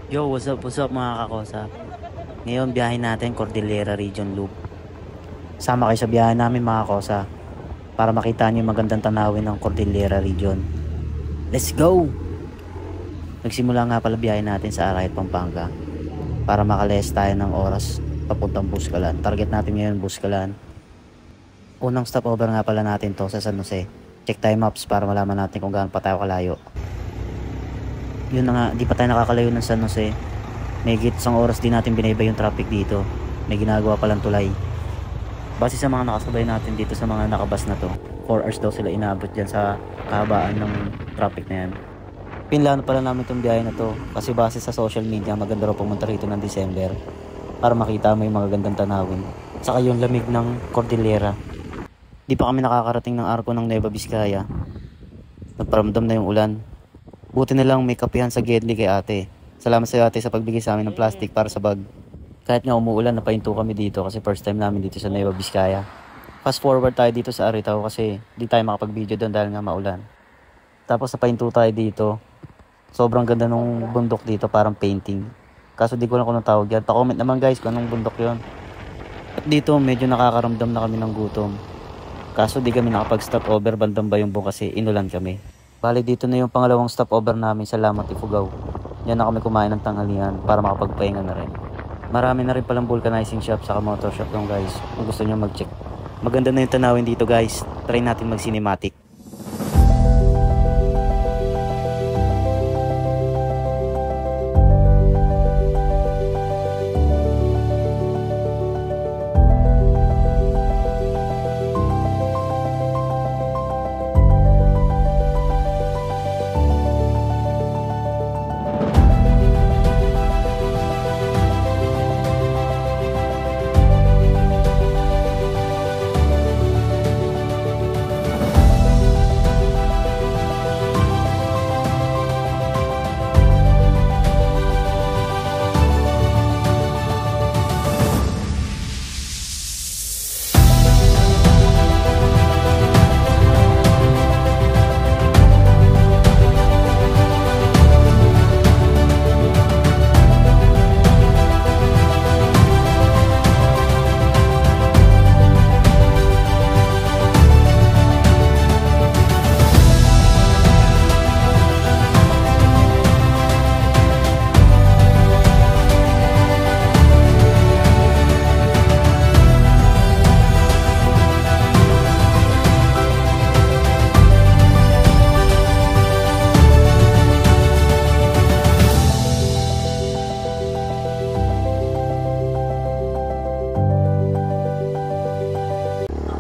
Yo, what's up mga kakosa? Ngayon biyahe natin Cordillera Region Loop. Sama kayo sa biyahe namin mga kakosa para makita niyo yung magandang tanawin ng Cordillera Region. Let's go! Nagsimula nga pala biyahe natin sa Arayat, Pampanga para makalayas tayo ng oras papuntang Buscalan. Target natin ngayon Buscalan. Unang stopover nga pala natin to sa San Jose. Check tayo maps para malaman natin kung gaano pa tayo kalayo. Yun na nga, di pa tayo nakakalayo ng San Jose. May isang oras din natin binaybay yung traffic dito. May ginagawa palang tulay. Base sa mga nakasabay natin dito sa mga nakabas na to, 4 hours daw sila inaabot dyan sa kahabaan ng traffic na yan. Pinlano pala namin itong biyahe na to kasi base sa social media maganda raw pumunta rito ng December para makita mo yung mga gandang tanawin. Saka yung lamig ng Cordillera. Di pa kami nakakarating ng arko ng Nueva Vizcaya. Nagparamdam na yung ulan. Buti na lang may kapihan sa Gedli kay ate. Salamat sa iyo ate sa pagbigay sa amin ng plastic para sa bag. Kahit nga umuulan, napahinto kami dito kasi first time namin dito sa Nueva Vizcaya. Fast forward tayo dito sa Aritaw kasi di tayo makapag-video doon dahil nga maulan. Tapos napahinto tayo dito. Sobrang ganda nung bundok dito, parang painting. Kaso di ko lang kung anong tawag yan. Pa-comment naman guys kung anong bundok yon. At dito medyo nakakaramdam na kami ng gutom. Kaso di kami nakapag-stop over bandang Bayumbong kasi inulan kami. Bali dito na yung pangalawang stopover namin sa Lamat Ifugao. Yan na kami kumain ng tanghalian para makapagpahinga na rin. Marami na rin palang vulcanizing shop saka motor shop lang guys kung gusto nyo mag-check. Maganda na yung tanawin dito guys. Try natin mag-cinematic.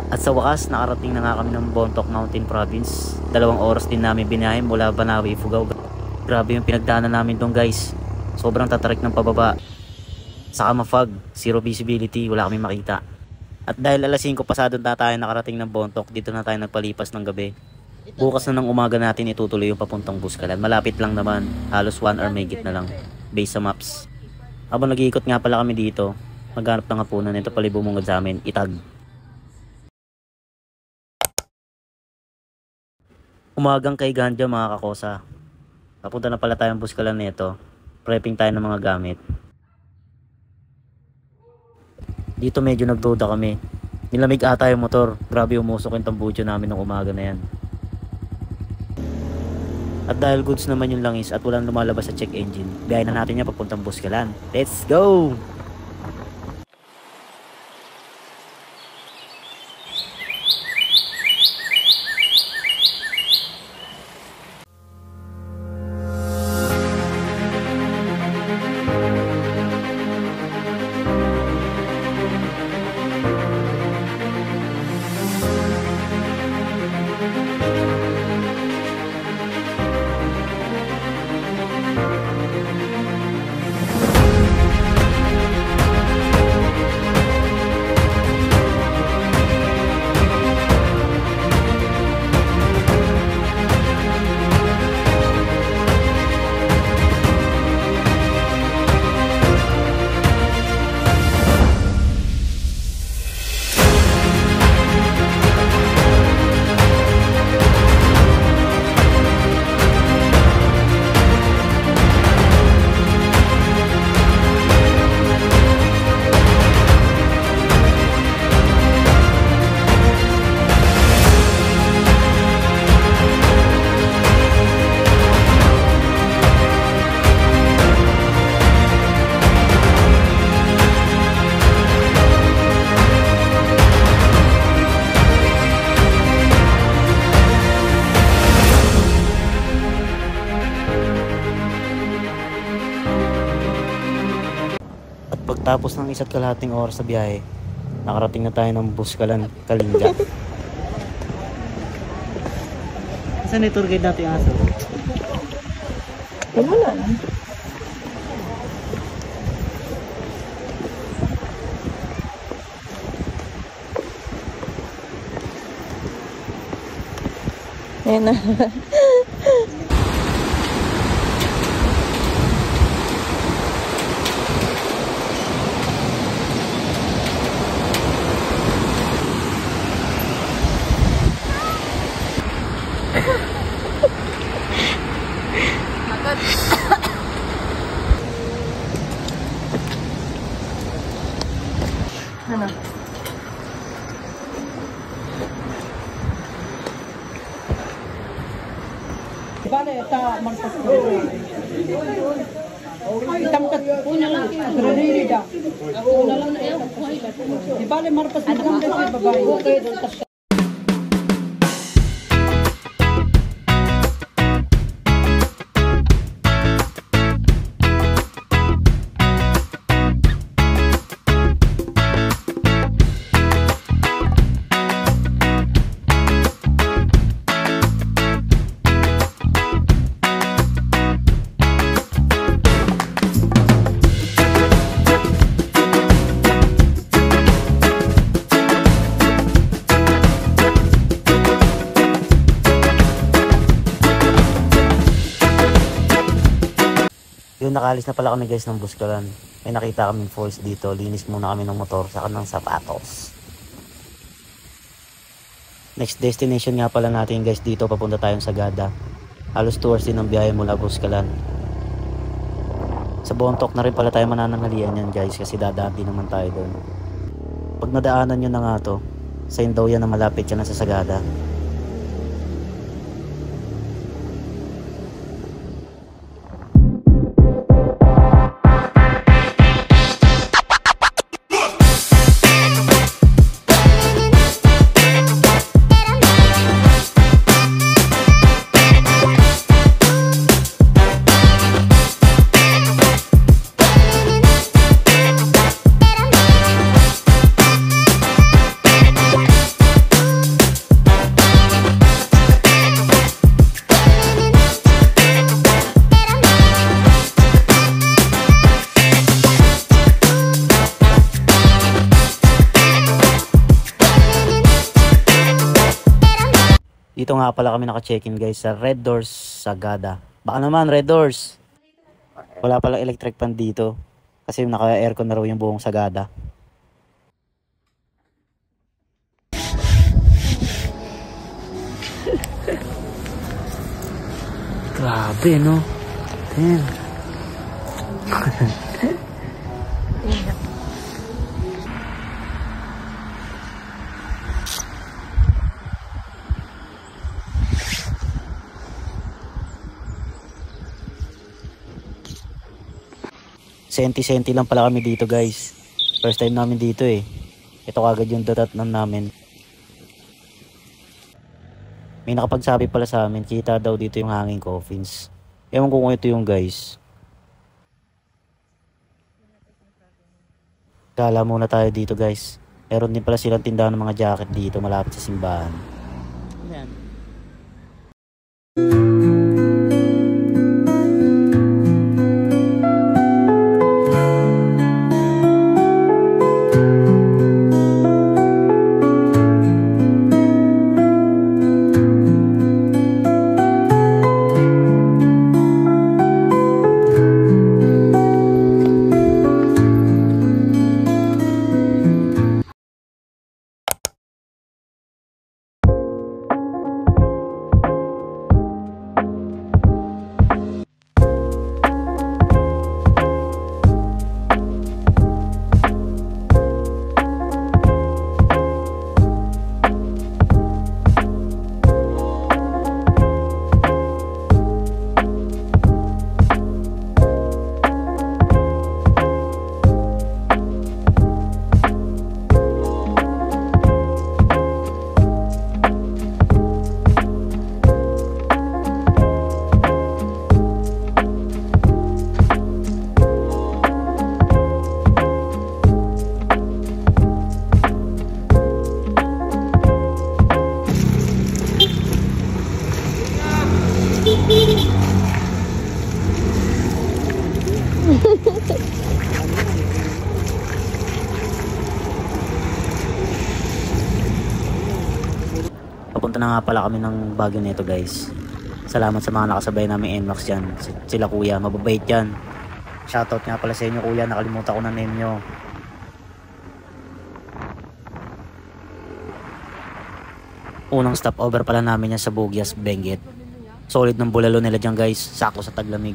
At sa wakas, nakarating na nga kami ng Bontoc Mountain Province. 2 oras din namin binahe mula Banawe, Ifugao. Grabe yung pinagdaanan namin doon guys. Sobrang tatarik ng pababa. Saka ma-fog, zero visibility, wala kami makita. At dahil alas 5 pasado na tayo nakarating ng Bontoc, dito na tayo nagpalipas ng gabi. Bukas na ng umaga natin itutuloy yung papuntang Buscalan. Malapit lang naman, halos 1 hour may git na lang, based sa maps. Habang nag-iikot nga pala kami dito, maghanap ng hapunan, ito pala bumungad sa amin, Itag. Umagang kay Ganja mga kakosa. Papunta na pala tayong Buscalan nito. Prepping tayo ng mga gamit. Dito medyo nagduda kami. Nilamig ata yung motor. Grabe umusok yung tambucho namin ng umaga na yan. At dahil goods naman yung langis at walang lumalabas sa check engine, biyahe na natin yan papuntang Buscalan. Let's go! Pagkatapos ng 1.5 oras sa biyahe, nakarating na tayo ng Buskalan, Kalinga. Saan yung tour guide natin yung aso? Wala. Ayan na. Ano? Vale, está Marcos. Estamos una lang granada. Una lang na yan. Di bale Marcos maganda sa babae. Okay, doon Yun, nakalis na pala kami guys ng Buskalan. May nakita kaming falls dito. Linis muna kami ng motor saka ng sapatos. Next destination nga pala natin guys dito, papunta tayong Sagada. Halos 2 hours din ang biyahe mula Buskalan. Sa Bontoc na rin pala tayo manananghalian yan guys, kasi dadaan din naman tayo doon. Pag nadaanan nyo na nga to, sa daw yan na malapit yan na sa Sagada. Dito nga pala kami naka-check-in guys sa Red Doors Sagada. Baka naman Red Doors. Wala pala electric fan dito kasi naka-aircon na raw yung buong Sagada. Grabe no. Damn. Senti-senti lang pala kami dito guys. First time namin dito eh. Ito kagad yung datatnan namin. May nakapagsabi pala sa amin, kita daw dito yung hanging coffins. Ewan ko kung ito yung guys. Gala muna tayo dito guys. Meron din pala silang tindahan ng mga jacket dito malapit sa simbahan. Yan. Papunta na nga pala kami ng Baguio nito guys. Salamat sa mga nakasabay namin NMAX dyan. Sila kuya, mababait yan. Shoutout nga pala sa inyo kuya, nakalimutan ko na name nyo. Unang stopover pala namin yan sa Bugyas, Benguet. Solid ng bulalo nila dyan guys, sakto sa taglamig.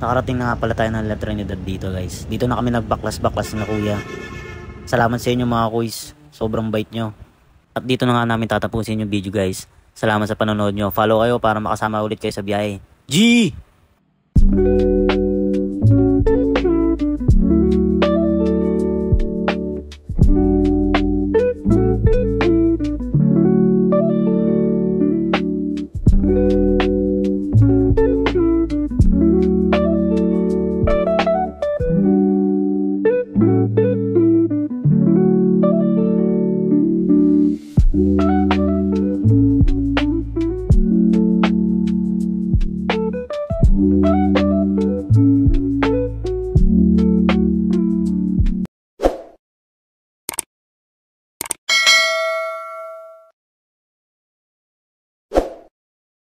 Nakarating na nga pala tayo ng La Trinidad dito guys. Dito na kami nagbaklas-baklas na kuya. Salamat sa inyo mga kuys. Sobrang bait nyo. At dito na nga namin tatapusin yung video guys. Salamat sa panonood nyo. Follow kayo para makasama ulit kayo sa biyahe. G!